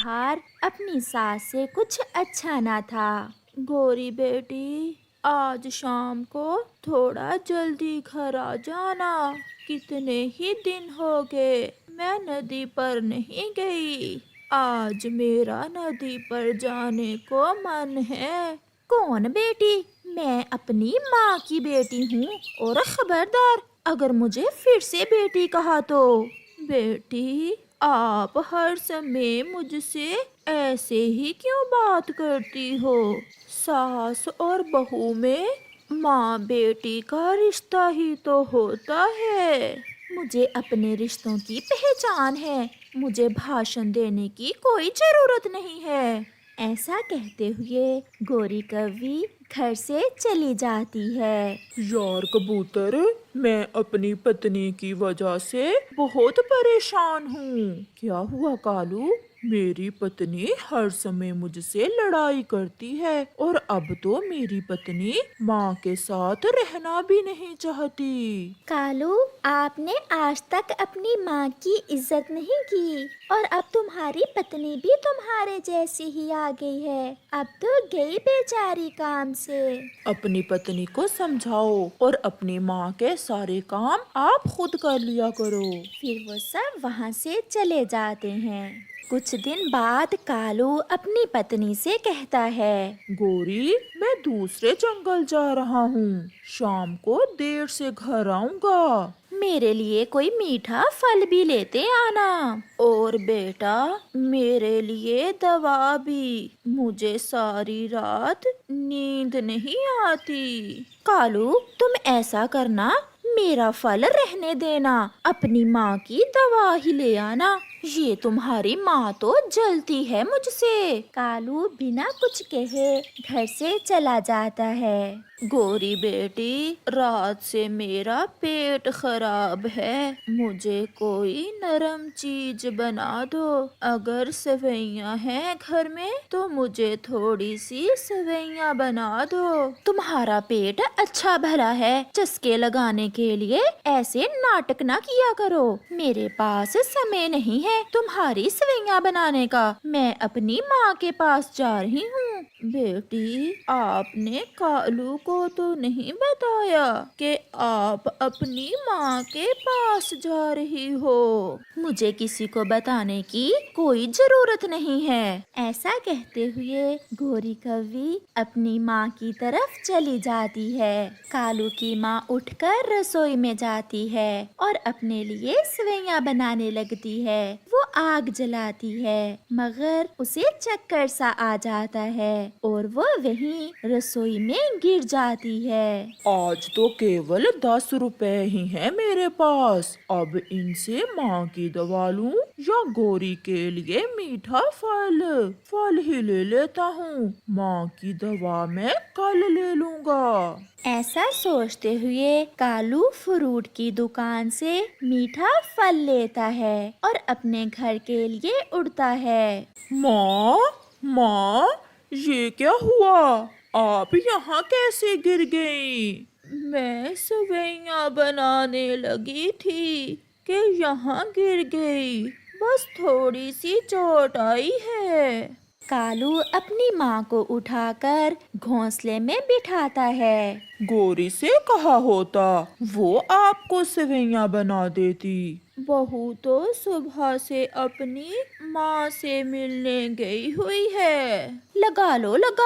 व्यवहार अपनी सास से कुछ अच्छा ना था। गोरी बेटी, आज शाम को थोड़ा जल्दी घर आ जाना। कितने ही दिन हो गए मैं नदी पर नहीं गई। आज मेरा नदी पर जाने को मन है। कौन बेटी? मैं अपनी माँ की बेटी हूँ। और खबरदार, अगर मुझे फिर से बेटी कहा तो। बेटी, आप हर समय मुझसे ऐसे ही क्यों बात करती हो? सास और बहू में माँ बेटी का रिश्ता ही तो होता है। मुझे अपने रिश्तों की पहचान है। मुझे भाषण देने की कोई जरूरत नहीं है। ऐसा कहते हुए गोरी कौवी घर से चली जाती है। यार कबूतर, मैं अपनी पत्नी की वजह से बहुत परेशान हूँ। क्या हुआ कालू? मेरी पत्नी हर समय मुझसे लड़ाई करती है और अब तो मेरी पत्नी माँ के साथ रहना भी नहीं चाहती। कालू, आपने आज तक अपनी माँ की इज्जत नहीं की और अब तुम्हारी पत्नी भी तुम्हारे जैसी ही आ गई है। अब तो गई बेचारी काम से। अपनी पत्नी को समझाओ और अपनी माँ के सारे काम आप खुद कर लिया करो। फिर वो सब वहाँ से चले जाते हैं। कुछ दिन बाद कालू अपनी पत्नी से कहता है, गोरी, मैं दूसरे जंगल जा रहा हूँ। शाम को देर से घर आऊंगा। मेरे लिए कोई मीठा फल भी लेते आना। और बेटा, मेरे लिए दवा भी। मुझे सारी रात नींद नहीं आती। कालू, तुम ऐसा करना, मेरा फल रहने देना, अपनी माँ की दवा ही ले आना। ये तुम्हारी माँ तो जलती है मुझसे। कालू बिना कुछ कहे घर से चला जाता है। गोरी बेटी, रात से मेरा पेट खराब है। मुझे कोई नरम चीज बना दो। अगर सेवइयाँ हैं घर में तो मुझे थोड़ी सी सेवइयाँ बना दो। तुम्हारा पेट अच्छा भला है, चस्के लगाने के लिए ऐसे नाटक ना किया करो। मेरे पास समय नहीं है तुम्हारी सेवइयाँ बनाने का। मैं अपनी माँ के पास जा रही हूँ। बेटी, आपने कालू को तो नहीं बताया कि आप अपनी माँ के पास जा रही हो। मुझे किसी को बताने की कोई जरूरत नहीं है। ऐसा कहते हुए गोरी कौवी अपनी माँ की तरफ चली जाती है। कालू की माँ उठकर रसोई में जाती है और अपने लिए सेवइयाँ बनाने लगती है। वो आग जलाती है, मगर उसे चक्कर सा आ जाता है और वो वहीं रसोई में गिर जाती है। आज तो केवल 10 रुपए ही है मेरे पास। अब इनसे माँ की दवा लूं या गोरी के लिए मीठा फल? फल ही ले लेता हूँ। माँ की दवा मैं कल ले लूंगा। ऐसा सोचते हुए कालू फ्रूट की दुकान से मीठा फल लेता है और अपने घर के लिए उड़ता है। माँ, माँ, ये क्या हुआ? आप यहाँ कैसे गिर गई? मैं सेवइयाँ बनाने लगी थी कि यहाँ गिर गई। बस थोड़ी सी चोट आई है। कालू अपनी माँ को उठाकर घोंसले में बिठाता है। गोरी से कहा होता, वो आपको सेवइयाँ बना देती। बहू तो सुबह से अपनी माँ से मिलने गई हुई है। लगा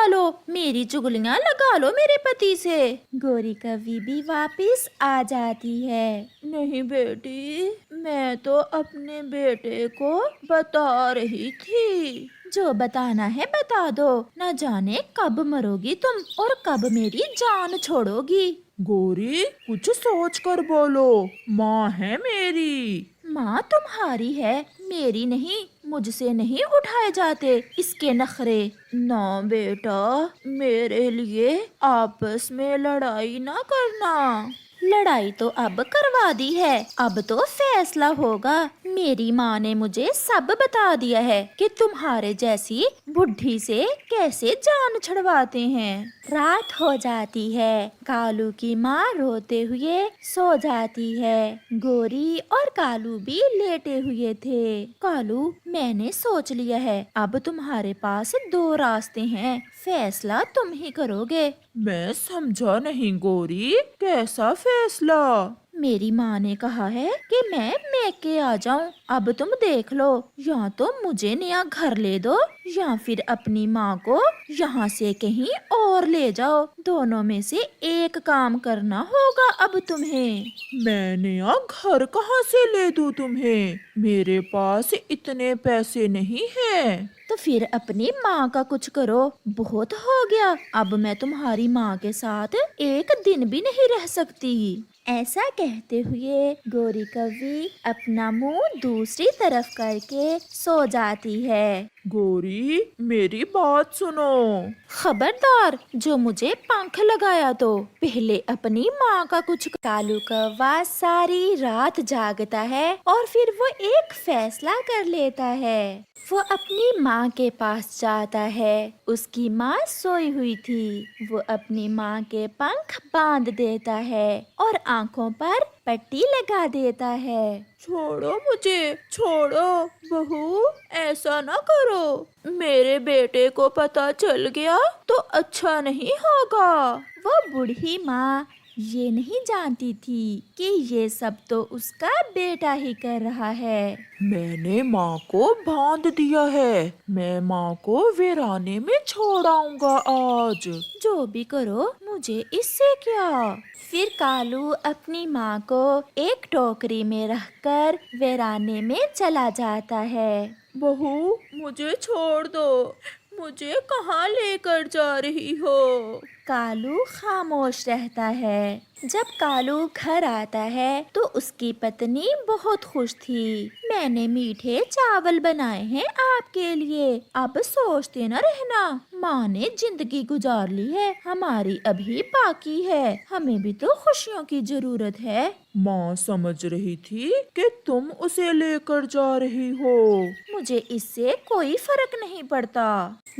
लो मेरी चुगलियाँ लगा लो मेरे पति से। गोरी कवि भी वापस आ जाती है। नहीं बेटी, मैं तो अपने बेटे को बता रही थी। जो बताना है बता दो। न जाने कब मरोगी तुम और कब मेरी जान छोड़ोगी। गोरी, कुछ सोच कर बोलो। माँ है मेरी। माँ तुम्हारी है, मेरी नहीं। मुझसे नहीं उठाए जाते इसके नखरे। ना बेटा, मेरे लिए आपस में लड़ाई ना करना। लड़ाई तो अब करवा दी है, अब तो फैसला होगा। मेरी माँ ने मुझे सब बता दिया है कि तुम्हारे जैसी बुढ़ी से कैसे जान छुड़वाते हैं। रात हो जाती है, कालू की माँ रोते हुए सो जाती है। गोरी और कालू भी लेटे हुए थे। कालू, मैंने सोच लिया है, अब तुम्हारे पास दो रास्ते हैं, फैसला तुम ही करोगे। मैं समझा नहीं गोरी, कैसा फैसला? मेरी माँ ने कहा है कि मैं मैके आ जाऊं। अब तुम देख लो, या तो मुझे नया घर ले दो या फिर अपनी माँ को यहाँ से कहीं और ले जाओ। दोनों में से एक काम करना होगा अब तुम्हें। मैं नया घर कहाँ से ले दूँ तुम्हें? मेरे पास इतने पैसे नहीं हैं। तो फिर अपनी माँ का कुछ करो, बहुत हो गया। अब मैं तुम्हारी माँ के साथ एक दिन भी नहीं रह सकती। ऐसा कहते हुए गोरी कौवी अपना मुंह दूसरी तरफ करके सो जाती है। गोरी, मेरी बात सुनो। खबरदार, जो मुझे पंख लगाया तो पहले अपनी माँ का कुछ। कालू कौवा सारी रात जागता है और फिर वो एक फैसला कर लेता है। वो अपनी माँ के पास जाता है। उसकी माँ सोई हुई थी। वो अपनी माँ के पंख बांध देता है और आँखों पर पट्टी लगा देता है। छोड़ो मुझे, छोड़ो। बहू, ऐसा ना करो। मेरे बेटे को पता चल गया तो अच्छा नहीं होगा। वो बूढ़ी माँ ये नहीं जानती थी कि ये सब तो उसका बेटा ही कर रहा है। मैंने माँ को बांध दिया है। मैं माँ को वीराने में छोड़ाऊंगा आज। जो भी करो, मुझे इससे क्या। फिर कालू अपनी माँ को एक टोकरी में रखकर वीराने में चला जाता है। बहू, मुझे छोड़ दो। मुझे कहाँ लेकर जा रही हो? कालू खामोश रहता है। जब कालू घर आता है तो उसकी पत्नी बहुत खुश थी। मैंने मीठे चावल बनाए हैं आपके लिए, अब सोचते न रहना। माँ ने जिंदगी गुजार ली है, हमारी अभी बाकी है। हमें भी तो खुशियों की जरूरत है। माँ समझ रही थी कि तुम उसे लेकर जा रही हो। मुझे इससे कोई फर्क नहीं पड़ता।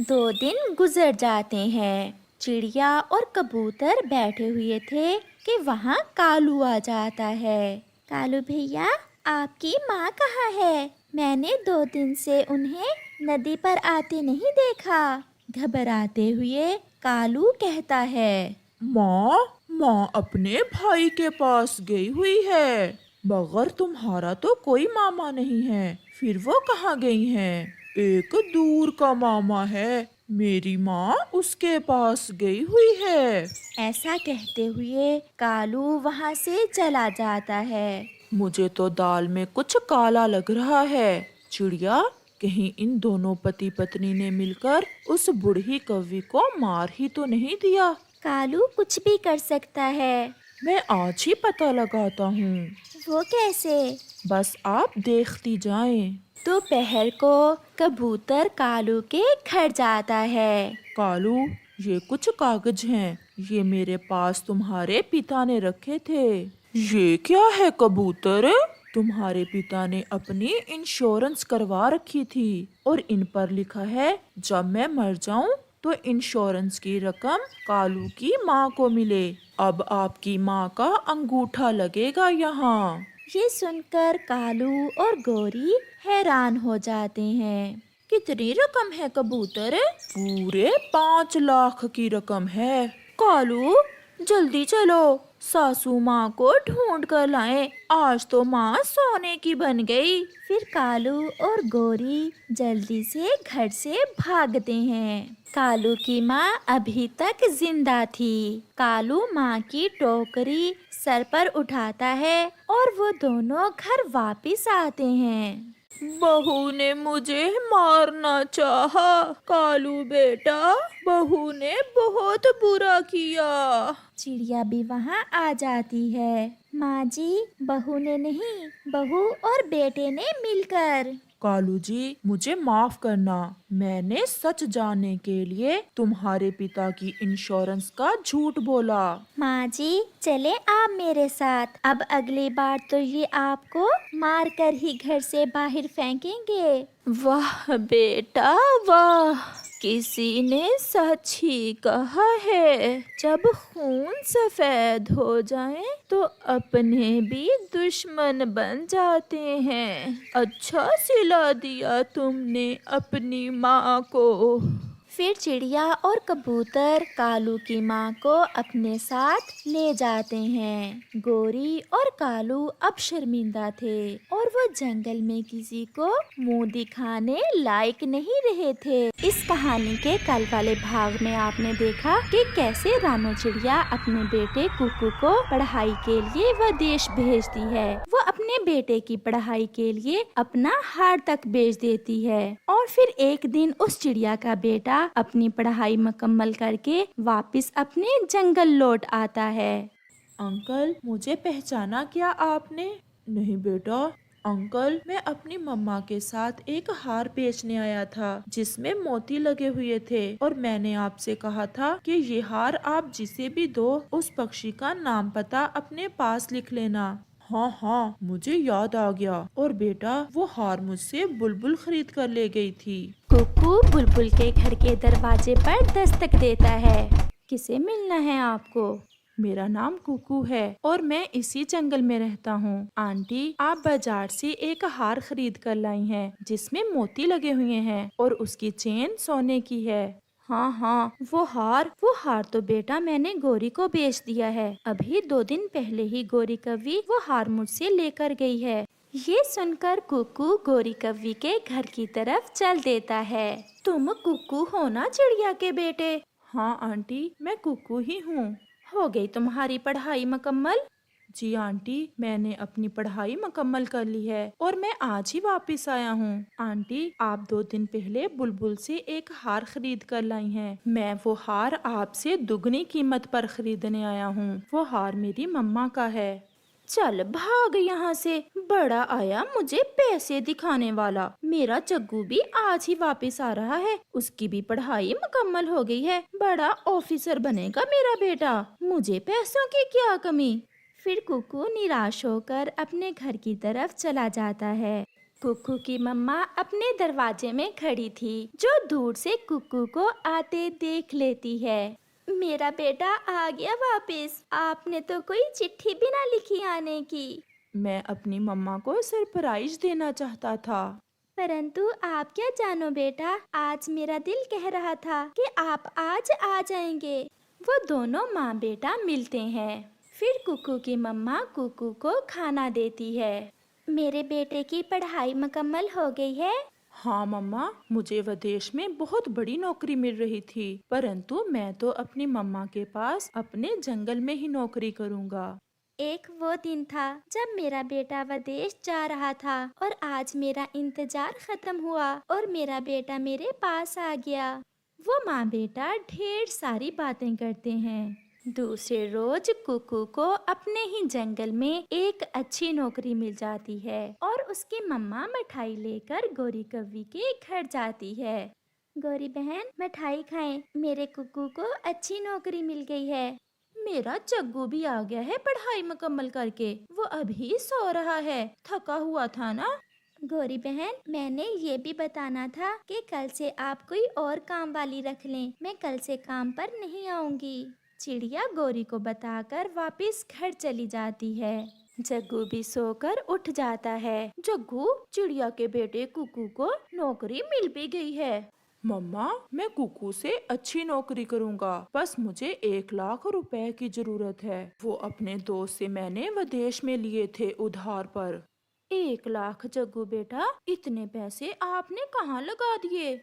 2 दिन गुजर जाते हैं। चिड़िया और कबूतर बैठे हुए थे कि वहाँ कालू आ जाता है। कालू भैया, आपकी माँ कहाँ है? मैंने 2 दिन से उन्हें नदी पर आते नहीं देखा। घबराते हुए कालू कहता है। माँ अपने भाई के पास गई हुई है। मगर तुम्हारा तो कोई मामा नहीं है। फिर वो कहाँ गई हैं? एक दूर का मामा है। मेरी माँ उसके पास गई हुई है। ऐसा कहते हुए कालू वहाँ से चला जाता है। मुझे तो दाल में कुछ काला लग रहा है। चिड़िया, कहीं इन दोनों पति पत्नी ने मिलकर उस बूढ़ी कौवी को मार ही तो नहीं दिया। कालू कुछ भी कर सकता है। मैं आज ही पता लगाता हूँ। वो कैसे? बस आप देखती जाएं। दोपहर को कबूतर कालू के घर जाता है। कालू, ये कुछ कागज हैं। ये मेरे पास तुम्हारे पिता ने रखे थे। ये क्या है कबूतर? तुम्हारे पिता ने अपनी इंश्योरेंस करवा रखी थी और इन पर लिखा है, जब मैं मर जाऊं तो इंश्योरेंस की रकम कालू की माँ को मिले। अब आपकी माँ का अंगूठा लगेगा यहाँ। ये सुनकर कालू और गोरी हैरान हो जाते हैं। कितनी रकम है कबूतर? पूरे 5 लाख की रकम है। कालू, जल्दी चलो, सासू माँ को ढूंढ कर लाएं। आज तो माँ सोने की बन गई। फिर कालू और गोरी जल्दी से घर से भागते हैं। कालू की माँ अभी तक जिंदा थी। कालू माँ की टोकरी सर पर उठाता है और वो दोनों घर वापस आते हैं। बहू ने मुझे मारना चाहा। कालू बेटा, बहू ने बहुत बुरा किया। चिड़िया भी वहाँ आ जाती है। माँ जी, बहू ने नहीं, बहू और बेटे ने मिलकर। कालू जी, मुझे माफ करना। मैंने सच जानने के लिए तुम्हारे पिता की इंश्योरेंस का झूठ बोला। माँ जी, चले आप मेरे साथ। अब अगली बार तो ये आपको मार कर ही घर से बाहर फेंकेंगे। वाह बेटा वाह, किसी ने सच ही कहा है, जब खून सफेद हो जाए तो अपने भी दुश्मन बन जाते हैं। अच्छा सिला दिया तुमने अपनी माँ को। फिर चिड़िया और कबूतर कालू की माँ को अपने साथ ले जाते हैं। गोरी और कालू अब शर्मिंदा थे और वो जंगल में किसी को मुंह दिखाने लायक नहीं रहे थे। इस कहानी के कल वाले भाग में आपने देखा कि कैसे रानो चिड़िया अपने बेटे कुकू को पढ़ाई के लिए विदेश भेजती है। वो अपने बेटे की पढ़ाई के लिए अपना हार तक बेच देती है और फिर एक दिन उस चिड़िया का बेटा अपनी पढ़ाई मुकम्मल करके वापस अपने जंगल लौट आता है। अंकल, मुझे पहचाना क्या आपने? नहीं बेटा। अंकल, मैं अपनी मम्मा के साथ एक हार बेचने आया था जिसमें मोती लगे हुए थे और मैंने आपसे कहा था कि ये हार आप जिसे भी दो उस पक्षी का नाम पता अपने पास लिख लेना। हाँ हाँ, मुझे याद आ गया। और बेटा, वो हार मुझसे बुलबुल खरीद कर ले गई थी। कुकू बुलबुल के घर के दरवाजे पर दस्तक देता है। किसे मिलना है आपको? मेरा नाम कुकू है और मैं इसी जंगल में रहता हूँ। आंटी, आप बाजार से एक हार खरीद कर लाई हैं जिसमें मोती लगे हुए हैं और उसकी चेन सोने की है। हाँ हाँ, वो हार तो बेटा मैंने गोरी को बेच दिया है। अभी 2 दिन पहले ही गोरी कव्वी वो हार मुझसे लेकर गई है। ये सुनकर कुकू गोरी कव्वी के घर की तरफ चल देता है। तुम कुकू हो ना चिड़िया के बेटे? हाँ आंटी, मैं कुकू ही हूँ। हो गई तुम्हारी पढ़ाई मुकम्मल? जी आंटी, मैंने अपनी पढ़ाई मुकम्मल कर ली है और मैं आज ही वापस आया हूँ। आंटी, आप 2 दिन पहले बुलबुल से एक हार खरीद कर लाई हैं। मैं वो हार आपसे दुगनी कीमत पर खरीदने आया हूँ। वो हार मेरी मम्मा का है। चल भाग यहाँ से, बड़ा आया मुझे पैसे दिखाने वाला। मेरा जग्गू भी आज ही वापस आ रहा है, उसकी भी पढ़ाई मुकम्मल हो गई है। बड़ा ऑफिसर बनेगा मेरा बेटा, मुझे पैसों की क्या कमी। फिर कुकू निराश होकर अपने घर की तरफ चला जाता है। कुकू की मम्मा अपने दरवाजे में खड़ी थी, जो दूर से कुकू को आते देख लेती है। मेरा बेटा आ गया वापस। आपने तो कोई चिट्ठी भी ना लिखी आने की। मैं अपनी मम्मा को सरप्राइज देना चाहता था। परंतु आप क्या जानो बेटा, आज मेरा दिल कह रहा था कि आप आज आ जाएंगे। वो दोनों माँ बेटा मिलते हैं। फिर कुकू की मम्मा कुकू को खाना देती है। मेरे बेटे की पढ़ाई मुकम्मल हो गई है? हाँ मम्मा, मुझे विदेश में बहुत बड़ी नौकरी मिल रही थी, परंतु मैं तो अपनी मम्मा के पास अपने जंगल में ही नौकरी करूँगा। एक वो दिन था जब मेरा बेटा विदेश जा रहा था और आज मेरा इंतजार खत्म हुआ और मेरा बेटा मेरे पास आ गया। वो माँ बेटा ढेर सारी बातें करते हैं। दूसरे रोज कुकू को अपने ही जंगल में एक अच्छी नौकरी मिल जाती है और उसकी मम्मा मिठाई लेकर गोरी कव्वी के घर जाती है। गोरी बहन, मिठाई खाएं, मेरे कुकू को अच्छी नौकरी मिल गई है। मेरा जग्गू भी आ गया है पढ़ाई मुकम्मल करके, वो अभी सो रहा है, थका हुआ था ना। गोरी बहन, मैंने ये भी बताना था कि कल से आप कोई और काम वाली रख लें, मैं कल से काम पर नहीं आऊंगी। चिड़िया गोरी को बताकर वापस घर चली जाती है। जग्गू भी सोकर उठ जाता है। जग्गू, चिड़िया के बेटे कुकू को नौकरी मिल भी गई है। मम्मा, मैं कुकू से अच्छी नौकरी करूँगा, बस मुझे 1 लाख रुपए की जरूरत है। वो अपने दोस्त से मैंने विदेश में लिए थे उधार पर। 1 लाख? जग्गू बेटा, इतने पैसे आपने कहाँ लगा दिए?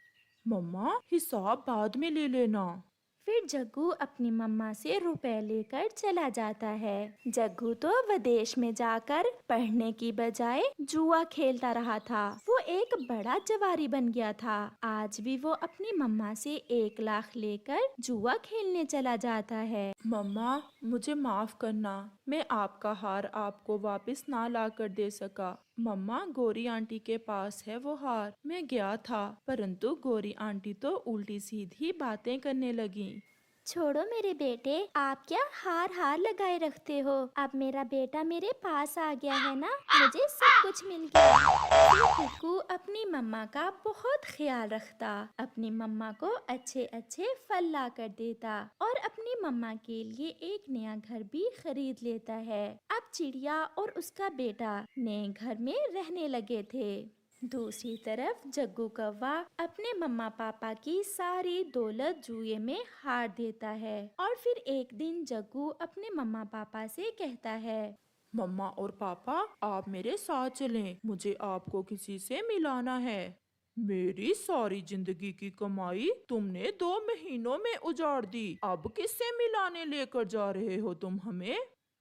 मम्मा, हिसाब बाद में ले लेना। फिर जग्गू अपनी मम्मा से रुपए लेकर चला जाता है। जग्गू तो विदेश में जाकर पढ़ने की बजाय जुआ खेलता रहा था। वो एक बड़ा जवारी बन गया था। आज भी वो अपनी मम्मा से 1 लाख लेकर जुआ खेलने चला जाता है। मम्मा, मुझे माफ करना, मैं आपका हार आपको वापस ना ला कर दे सका। मम्मा, गोरी आंटी के पास है वो हार। मैं गया था, परंतु गोरी आंटी तो उल्टी सीधी बातें करने लगी। छोड़ो मेरे बेटे, आप क्या हार हार लगाए रखते हो। अब मेरा बेटा मेरे पास आ गया है ना, मुझे सब कुछ मिल गया। फिर कुकू अपनी मम्मा का बहुत ख्याल रखता, अपनी मम्मा को अच्छे अच्छे फल ला कर देता और अपनी मम्मा के लिए एक नया घर भी खरीद लेता है। अब चिड़िया और उसका बेटा नए घर में रहने लगे थे। दूसरी तरफ जग्गू कौवा अपने मम्मा पापा की सारी दौलत जुए में हार देता है और फिर एक दिन जग्गू अपने मम्मा पापा से कहता है, मम्मा और पापा, आप मेरे साथ चलें, मुझे आपको किसी से मिलाना है। मेरी सारी जिंदगी की कमाई तुमने 2 महीनों में उजाड़ दी, अब किससे मिलाने लेकर जा रहे हो तुम हमें?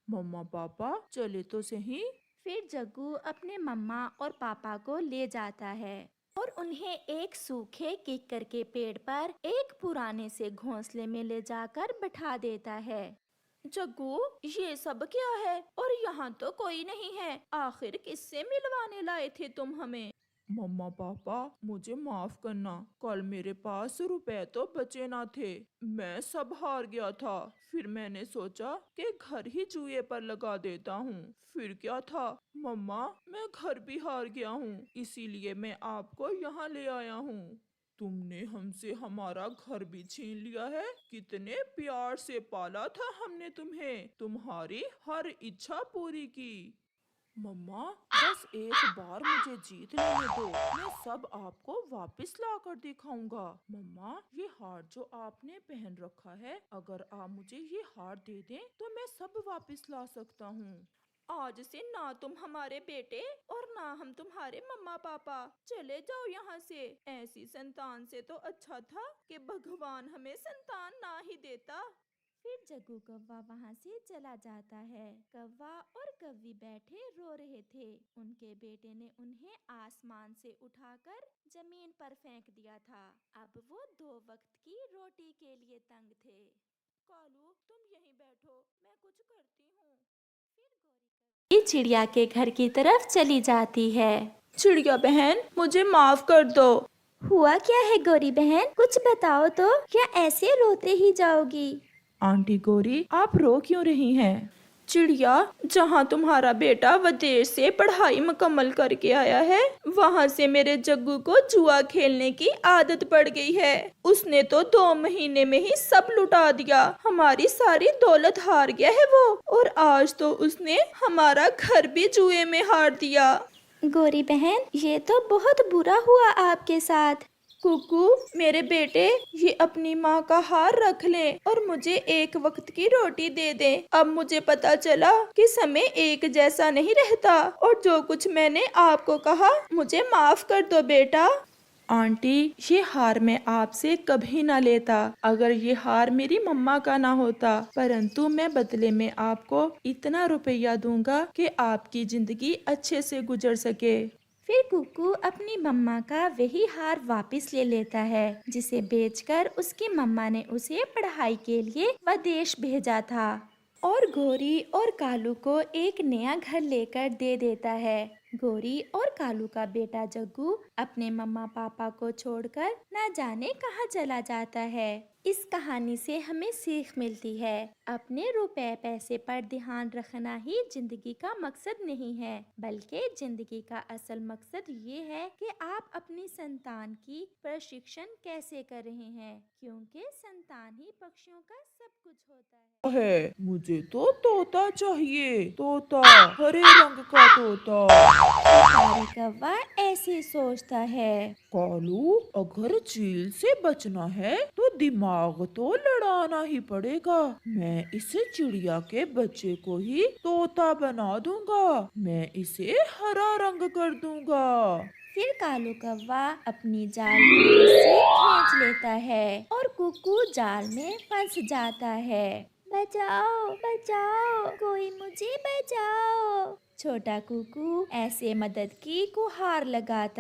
मम्मा पापा, चले तो सही। फिर जग्गू अपने मम्मा और पापा को ले जाता है और उन्हें एक सूखे किक्कर के पेड़ पर एक पुराने से घोंसले में ले जाकर बैठा देता है। जग्गू, ये सब क्या है? और यहाँ तो कोई नहीं है। आखिर किससे मिलवाने लाए थे तुम हमें? मम्मा पापा, मुझे माफ करना, कल मेरे पास रुपए तो बचे ना थे, मैं सब हार गया था। फिर मैंने सोचा कि घर ही जुए पर लगा देता हूँ। फिर क्या था मम्मा, मैं घर भी हार गया हूँ, इसीलिए मैं आपको यहाँ ले आया हूँ। तुमने हमसे हमारा घर भी छीन लिया है। कितने प्यार से पाला था हमने तुम्हें, तुम्हारी हर इच्छा पूरी की। मम्मा, बस एक बार मुझे जीत लेने दो, मैं सब आपको वापस ला कर दिखाऊंगा। मम्मा, ये हार जो आपने पहन रखा है, अगर आप मुझे ये हार दे दें तो मैं सब वापस ला सकता हूँ। आज से ना तुम हमारे बेटे और ना हम तुम्हारे मम्मा पापा। चले जाओ यहाँ से। ऐसी संतान से तो अच्छा था कि भगवान हमें संतान ना ही देता। फिर जग्गू कौवा वहाँ से चला जाता है। कौवा और कौवी बैठे रो रहे थे। उनके बेटे ने उन्हें आसमान से उठाकर जमीन पर फेंक दिया था। अब वो 2 वक्त की रोटी के लिए तंग थे। कालू, तुम यहीं बैठो, मैं कुछ करती हूँ। ये चिड़िया के घर की तरफ चली जाती है। चिड़िया बहन, मुझे माफ कर दो। हुआ क्या है गौरी बहन, कुछ बताओ तो, क्या ऐसे रोते ही जाओगी? आंटी गौरी, आप रो क्यों रही हैं? चिड़िया, जहाँ तुम्हारा बेटा विदेश से पढ़ाई मुकम्मल करके आया है, वहाँ से मेरे जग्गू को जुआ खेलने की आदत पड़ गई है। उसने तो 2 महीने में ही सब लुटा दिया। हमारी सारी दौलत हार गया है वो, और आज तो उसने हमारा घर भी जुए में हार दिया। गौरी बहन, ये तो बहुत बुरा हुआ आपके साथ। कुकू, मेरे बेटे, ये अपनी माँ का हार रख ले और मुझे एक वक्त की रोटी दे दे। अब मुझे पता चला कि समय एक जैसा नहीं रहता, और जो कुछ मैंने आपको कहा, मुझे माफ कर दो बेटा। आंटी, ये हार मैं आपसे कभी ना लेता, अगर ये हार मेरी मम्मा का ना होता, परंतु मैं बदले में आपको इतना रुपया दूंगा कि आपकी जिंदगी अच्छे से गुजर सके। फिर कुकू अपनी मम्मा का वही हार वापस ले लेता है, जिसे बेचकर उसकी मम्मा ने उसे पढ़ाई के लिए विदेश भेजा था, और गोरी और कालू को एक नया घर लेकर दे देता है। गोरी और कालू का बेटा जग्गू अपने मम्मा पापा को छोड़कर न जाने कहाँ चला जाता है। इस कहानी से हमें सीख मिलती है, अपने रुपए पैसे पर ध्यान रखना ही जिंदगी का मकसद नहीं है, बल्कि जिंदगी का असल मकसद ये है कि आप अपनी संतान की प्रशिक्षण कैसे कर रहे हैं, क्योंकि संतान ही पक्षियों का सब कुछ होता है। मुझे तो तोता चाहिए, तोता, हरे रंग का तोता। शिकारी कौवा ऐसे सोचता है। कालू, अगर चील से बचना है तो दिमाग तो लड़ाना ही पड़ेगा। मैं इस चिड़िया के बच्चे को ही तोता बना दूंगा, मैं इसे हरा रंग कर दूंगा। फिर कालू कौवा अपनी जाल की रस्सी खींच लेता है और कुकू जाल में फंस जाता है। बचाओ बचाओ, कोई मुझे बचाओ। छोटा कुकू ऐसे मदद की गुहार लगाता